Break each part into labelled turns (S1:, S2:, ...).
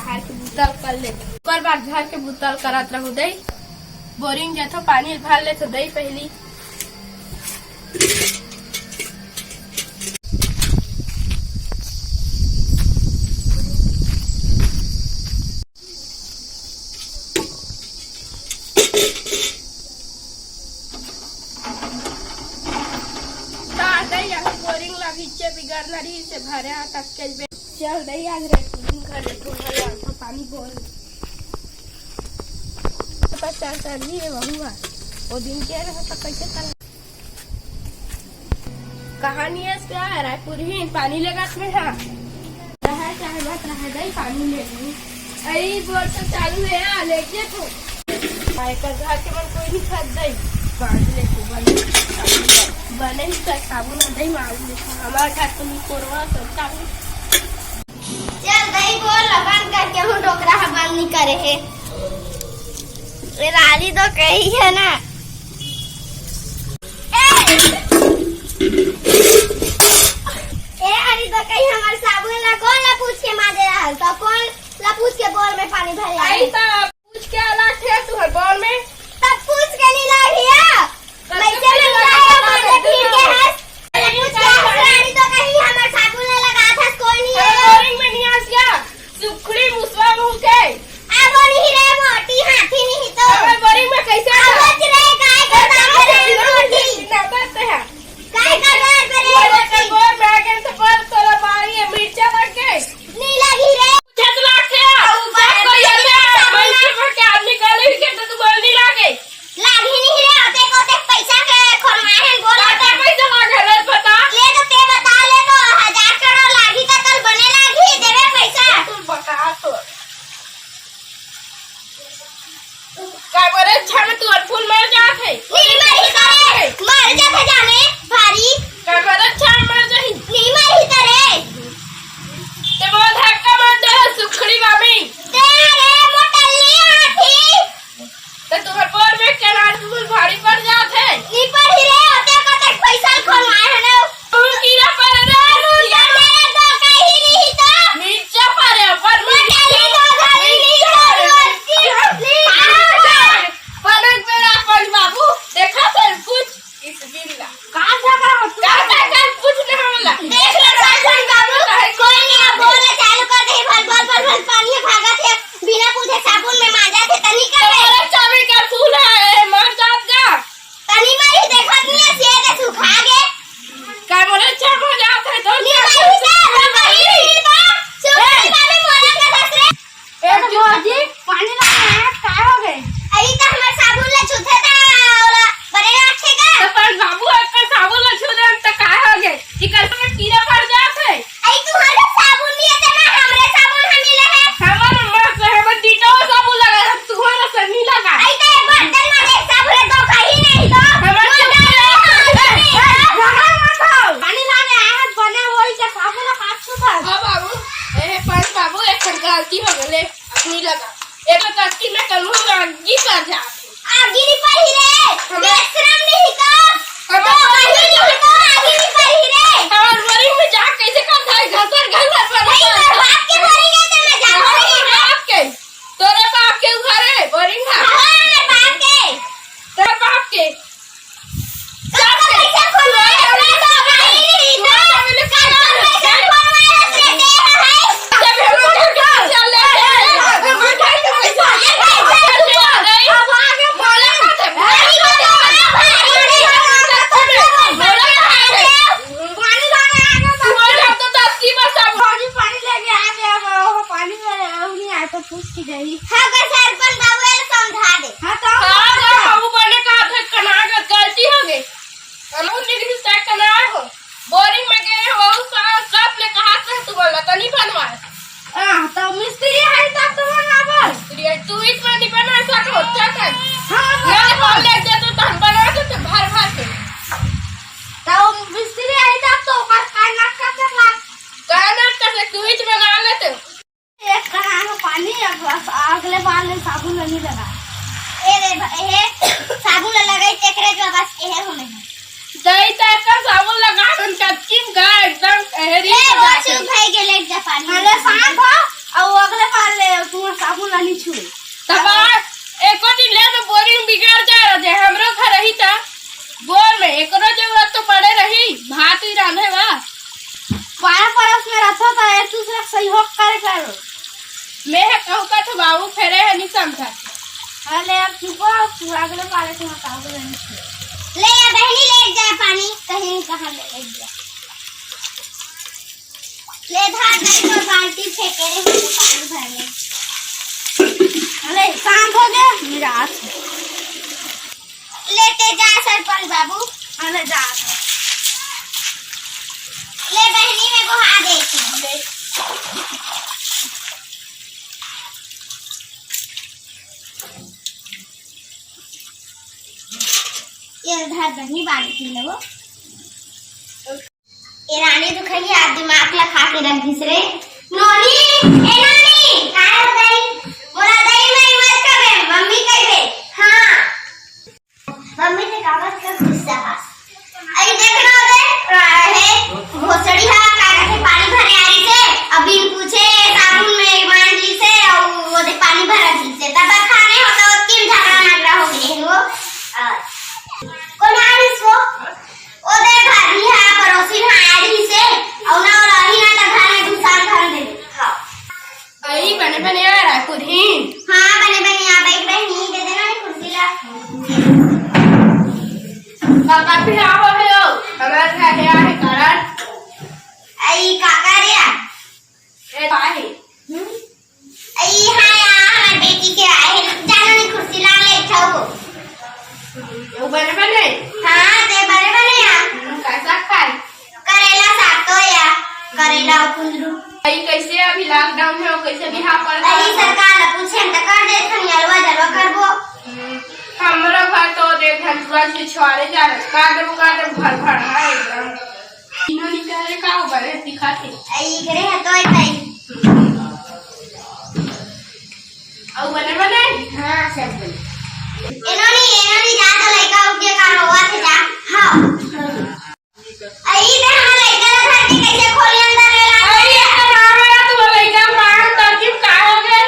S1: झाड़ के बुतल कर ले ओकर बाद झाड़ के बुतल करत रहू दई बोरिंग जथो पानी भर ले तो दई पहली बोरिंग ला भीचे बिगड़ नरी से भरे तक के चल दई आज रे घर ले तो पानी बोल पता चली है बहुआ वो दिन के रहा तो कैसे कर कहानी है क्या है रायपुर ही पानी लगा में है रहा चाहे मत रहा दई पानी ले ली आई बोर तो चालू है लेके तो आए कर घर के मन कोई नहीं खा दई बांध ले को बने ही कर साबुन दही मार ले हमारा घर तुम कोरवा सब साबुन
S2: चल दही बोल बंद करके हूँ डोकरा बंद नहीं करे है रानी तो कही है ना ए हरी तो कही हमारे साबुन ला कौन ला पूछ के मारे रहा तो कौन ला पूछ के बोल में पानी भर
S1: आई तो पूछ के अलग थे तू बोल में
S2: तब पूछ के नहीं ला गया कैसे में लाया मारे फिर के है पूछ के रानी तो कही हमारे साबुन ला लगा था कोई नहीं है
S1: बोरिंग में नहीं आ गया सुखड़ी मुसवा मुंह के
S2: अब नहीं रे मोटी हाथी नहीं तो
S1: हमारे बोरिंग में कैसे
S2: आवाज रे काय करता रे मोटी
S1: करते हैं
S2: काय करता रे मोटी
S1: बोल में आगे से पर तोला मारी मिर्चा रख के
S2: नहीं लगी रे
S1: छत लाख है सबको ये मिर्चा पर के आदमी गले के तो तू बोल नहीं लागे
S2: लागी नहीं रे होते को ते पैसा के खरमाए हैं बोल
S1: क्या पैसा लागे रे पता
S2: ले तो ते बता ले तो 1000 करोड़ लागी का कल बने लागी देवे पैसा
S1: तू बता तो काय बोले छन तू फूल मर जात है
S2: नहीं मरी करे मर जाते जाने भारी
S1: काय बोले छन मर जाही
S2: नहीं मरी करे
S1: ते वो धक्का मार दे सुखड़ी मामी
S2: तेरे मोटली हाथी
S1: ते तुम्हारे पर में केनार फूल भारी पड़ जात है
S2: नहीं पड़ी रे होते को ते पैसा खरमाए हैं ना
S1: तू कीड़ा पर रे
S2: या मेरे तो कहीं नहीं तो
S1: मिर्चा पर पर
S2: मोटली तो घरी नहीं
S1: पलक मेरा पर बाबू देखा तो कुछ इस बिल्ला
S2: कहां जगह हो तू
S1: का कुछ नहीं होला
S2: देख ले सरपंच बाबू कोई नहीं अब बोल चालू कर दे भल पानी भागा थे बिना पूछे साबुन में मांजा थे तनी कर
S1: अरे चाबी का फूल है मर जात का
S2: तनी मारी देखत नहीं से ते सुखा गे
S1: काय बोले छम हो जात है तो
S2: नहीं मारी से रबड़ी नहीं बा सुखी बाबे मोला के दसरे
S1: एक जोजी पानी लगा है काय हो गए
S2: आई तो हमार साबुन ले छुथे ता ओला बरे रखेगा
S1: तो पर बाबू एक साबुन ल छू दे त काय हो गए इकर में कीड़ा पड़ जात है
S2: आई तुम्हारे साबुन लिए थे ना हमरे साबुन हम ले है
S1: हमारा मां से हम दीटो साबुन लगा तुम्हारा से नहीं लगा
S2: आई तो एक बर्तन में एक साबुन तो कहीं नहीं तो
S1: पानी लाने आया बने वही के साबुन काट छुपा हां बाबू ए पर बाबू एक गलती हो गले अपनी लगा एक तस्की में कलू आगी कर जा
S2: आगी नहीं पड़ी रे बेशरम नहीं तो
S1: हमारा
S2: कहीं नहीं तो आगी नहीं पड़ी रे
S1: हमार बोरिंग में जा कैसे कर जाए घसर पर
S2: नहीं तो बाप के बोरिंग है तो मैं जानता नहीं
S1: बाप के तोरे बाप के घर है बोरिंग है
S2: हां बाप के
S1: तेरे बाप के
S2: तो कैसे खोलवाए हमने तो कहीं नहीं तो कैसे खोलवाए रे दे है
S1: जब हम चल ले हम उठा के पैसा अब आगे बोले मत
S2: पानी लाने आगे
S1: बोले तो 10 की बस अब
S2: पानी लेके आ गया वो पानी में नहीं आया तो पूछ की गई हां का सरपंच बाबू ने समझा दे हां तो
S1: बाबू बने का थे कना गलती हो गई हम निकली से कना हो बोरिंग में गए हो कप ले कहा से तू बोला तो नहीं बनवाए
S2: हां तो मिस्त्री है तब तो बनाबो
S1: मिस्त्री तू इसमें नहीं बना सको क्या
S2: हां
S1: मैं बोल ले दे तो तन बना के भर भर के
S2: तो मिस्त्री है तब तो का काना का करला
S1: कहना कर तू ही बना लेते
S2: एक कहां में पानी अगले बार में साबुन नहीं लगा ए रे साबुन लगाई तेकरे जो बस ए होने
S1: दही तक का साबुन लगा उन कच्ची गा एकदम
S2: ए वो चुप भाई गेले एक पानी अरे सांप हो और अगले बार ले
S1: मैं कहूँ का तो बाबू फेरे है नहीं समझा।
S2: अरे अब चुप हो, तू अगले वाले से मत आओ बहनी। ले या बहनी ले जा पानी कहीं कहाँ ले जा। ले धार गई और बाल्टी फेंके रे मुझे पानी भरने। अरे काम हो गया मेरा हाथ। लेते जा सरपंच बाबू। अरे जा। ले बहनी में को हाथ दे। ये धार बहनी बाल्टी ले वो। ये रानी तो खाली हाथ दिमाग लगा के रख दिस रे। नोनी ए नोनी काय हो गई बोला दई में मत करे मम्मी कह दे। हां मम्मी ने कागज का गुस्सा आई देखना दे है भोसड़ी हा कागज से पानी भरे आई से अभी पूछे साबुन में मान ली से और वो दे पानी भरा दी से तब खाने होता वो किम झगड़ा नगड़ा हो गई वो कौन आ इसको ओ दे भाभी हा पड़ोसी हा आई से और ना रही ना त घर में घुसान कर दे। हां
S1: आई बने बने आ रहा कुरहीन।
S2: हां बने बने आ बैठ बहनी दे देना नहीं कुर्सी ला।
S1: काका फिर आओ है हो हमारा घर है कारण
S2: आई काका रे
S1: ए आहे
S2: आई हां हमारी बेटी के आए जानो नहीं कुर्सी ला ले छाओ।
S1: वो बने बने
S2: हां दे बने बने आ
S1: कैसा खाए
S2: करेला साग तो या करेला कुंदरू।
S1: आई कैसे अभी लॉकडाउन है कैसे बिहार कर
S2: अरे सरकार पूछे त कर दे थन अलवा जलवा करबो।
S1: हमारा घर तो देख हंसुआ से छोड़े जा रहा का दे भर भर है एकदम इन्होंने कहे का ऊपर दिखाते
S2: आई करे है तो आई
S1: और बने बने
S2: हां सब बने एनोनी जा तो लइका उठ के का रोवा थे जा। हां आई दे हां लइका घर के कैसे खोली अंदर ले ला।
S1: आई नाम है तू लइका मार तरकीब का हो गए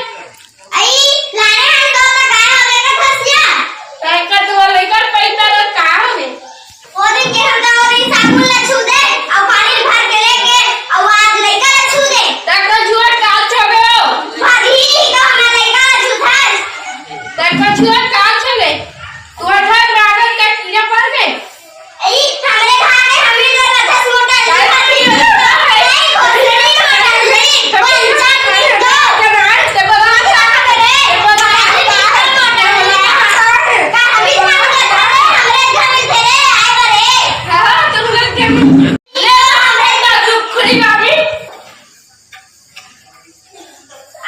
S2: आई लाने हम तो गाय हो गए का फंस गया
S1: लइका तू लइका पैसा रे का हो गए
S2: ओरे के हम तो ओरे साबुन ला छू दे और पानी भर के लेके और आज लइका ला छू दे
S1: तक तो जुआ काल छबे हो
S2: भाभी का हम लइका ला छू था
S1: तक तो जुआ काल छले तू हर रागत का कीड़ा पड़ गए
S2: आई हमरे घर में हमरे घर का 10 मोटा नहीं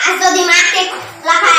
S2: आज तो दिमाग के लगा